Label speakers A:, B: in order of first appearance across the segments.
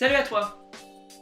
A: Salut à toi!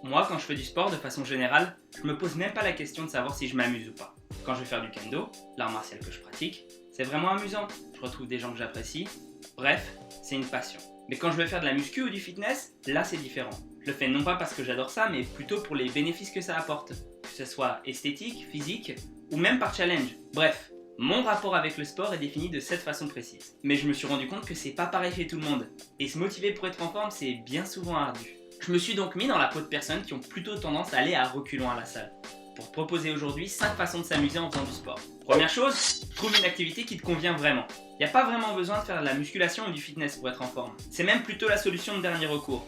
A: Moi, quand je fais du sport de façon générale, je me pose même pas la question de savoir si je m'amuse ou pas. Quand je vais faire du kendo, l'art martial que je pratique, c'est vraiment amusant. Je retrouve des gens que j'apprécie. Bref, c'est une passion. Mais quand je vais faire de la muscu ou du fitness, là c'est différent. Je le fais non pas parce que j'adore ça, mais plutôt pour les bénéfices que ça apporte. Que ce soit esthétique, physique, ou même par challenge. Bref, mon rapport avec le sport est défini de cette façon précise. Mais je me suis rendu compte que c'est pas pareil chez tout le monde. Et se motiver pour être en forme, c'est bien souvent ardu. Je me suis donc mis dans la peau de personnes qui ont plutôt tendance à aller à reculons à la salle. Pour te proposer aujourd'hui 5 façons de s'amuser en faisant du sport. Première chose, trouve une activité qui te convient vraiment. Il n'y a pas vraiment besoin de faire de la musculation ou du fitness pour être en forme. C'est même plutôt la solution de dernier recours.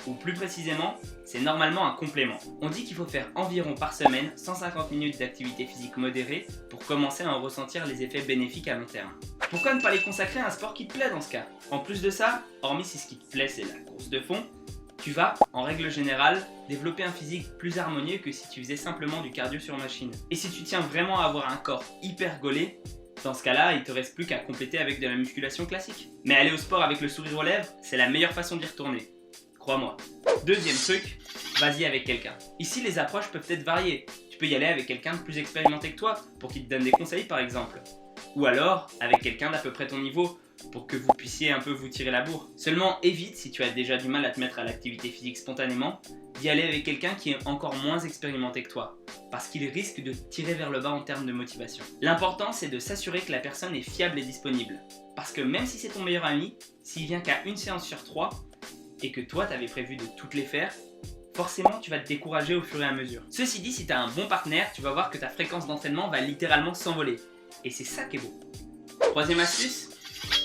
A: Ou plus précisément, c'est normalement un complément. On dit qu'il faut faire environ par semaine 150 minutes d'activité physique modérée pour commencer à en ressentir les effets bénéfiques à long terme. Pourquoi ne pas les consacrer à un sport qui te plaît dans ce cas? En plus de ça, hormis si ce qui te plaît c'est la course de fond, tu vas, en règle générale, développer un physique plus harmonieux que si tu faisais simplement du cardio sur machine. Et si tu tiens vraiment à avoir un corps hyper gaulé, dans ce cas-là, il te reste plus qu'à compléter avec de la musculation classique. Mais aller au sport avec le sourire aux lèvres, c'est la meilleure façon d'y retourner. Crois-moi. Deuxième truc, vas-y avec quelqu'un. Ici, les approches peuvent être variées. Tu peux y aller avec quelqu'un de plus expérimenté que toi, pour qu'il te donne des conseils par exemple. Ou alors, avec quelqu'un d'à peu près ton niveau, pour que vous puissiez un peu vous tirer la bourre. Seulement évite, si tu as déjà du mal à te mettre à l'activité physique spontanément, d'y aller avec quelqu'un qui est encore moins expérimenté que toi, parce qu'il risque de te tirer vers le bas en termes de motivation. L'important c'est de s'assurer que la personne est fiable et disponible, parce que même si c'est ton meilleur ami, s'il vient qu'à une séance sur 3, et que toi t'avais prévu de toutes les faire, forcément tu vas te décourager au fur et à mesure. Ceci dit, si tu as un bon partenaire, tu vas voir que ta fréquence d'entraînement va littéralement s'envoler, et c'est ça qui est beau. Troisième astuce,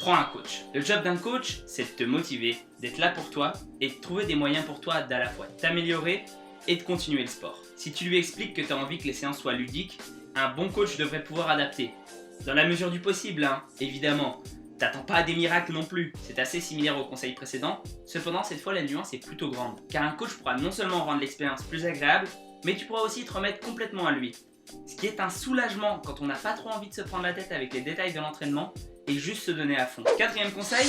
A: prends un coach. Le job d'un coach, c'est de te motiver, d'être là pour toi et de trouver des moyens pour toi d'à la fois t'améliorer et de continuer le sport. Si tu lui expliques que tu as envie que les séances soient ludiques, un bon coach devrait pouvoir adapter. Dans la mesure du possible, hein, évidemment. T'attends pas à des miracles non plus, c'est assez similaire au conseil précédent, cependant cette fois la nuance est plutôt grande. Car un coach pourra non seulement rendre l'expérience plus agréable, mais tu pourras aussi te remettre complètement à lui. Ce qui est un soulagement quand on n'a pas trop envie de se prendre la tête avec les détails de l'entraînement et juste se donner à fond. Quatrième conseil,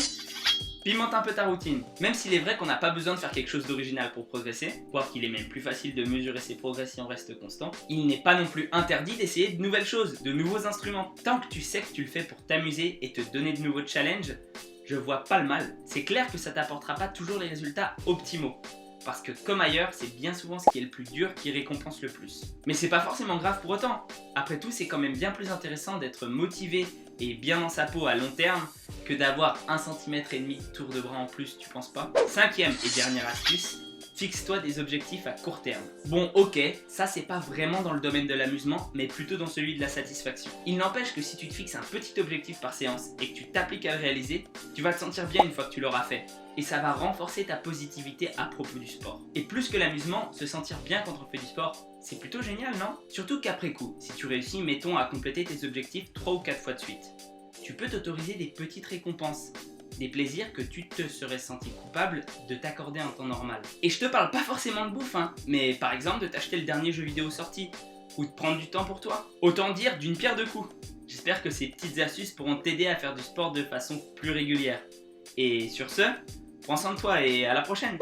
A: pimente un peu ta routine. Même s'il est vrai qu'on n'a pas besoin de faire quelque chose d'original pour progresser, voire qu'il est même plus facile de mesurer ses progrès si on reste constant, il n'est pas non plus interdit d'essayer de nouvelles choses, de nouveaux instruments. Tant que tu sais que tu le fais pour t'amuser et te donner de nouveaux challenges, je vois pas le mal. C'est clair que ça t'apportera pas toujours les résultats optimaux. Parce que comme ailleurs, c'est bien souvent ce qui est le plus dur qui récompense le plus. Mais c'est pas forcément grave pour autant. Après tout, c'est quand même bien plus intéressant d'être motivé et bien dans sa peau à long terme que d'avoir 1,5 cm de tour de bras en plus, tu penses pas? Cinquième et dernière astuce, fixe-toi des objectifs à court terme. Bon ok, ça c'est pas vraiment dans le domaine de l'amusement, mais plutôt dans celui de la satisfaction. Il n'empêche que si tu te fixes un petit objectif par séance et que tu t'appliques à le réaliser, tu vas te sentir bien une fois que tu l'auras fait. Et ça va renforcer ta positivité à propos du sport. Et plus que l'amusement, se sentir bien quand on fait du sport, c'est plutôt génial, non? Surtout qu'après coup, si tu réussis, mettons, à compléter tes objectifs 3 ou 4 fois de suite, tu peux t'autoriser des petites récompenses. Des plaisirs que tu te serais senti coupable de t'accorder en temps normal. Et je te parle pas forcément de bouffe, hein, mais par exemple de t'acheter le dernier jeu vidéo sorti, ou de prendre du temps pour toi. Autant dire d'une pierre deux coups. J'espère que ces petites astuces pourront t'aider à faire du sport de façon plus régulière. Et sur ce, prends soin de toi et à la prochaine!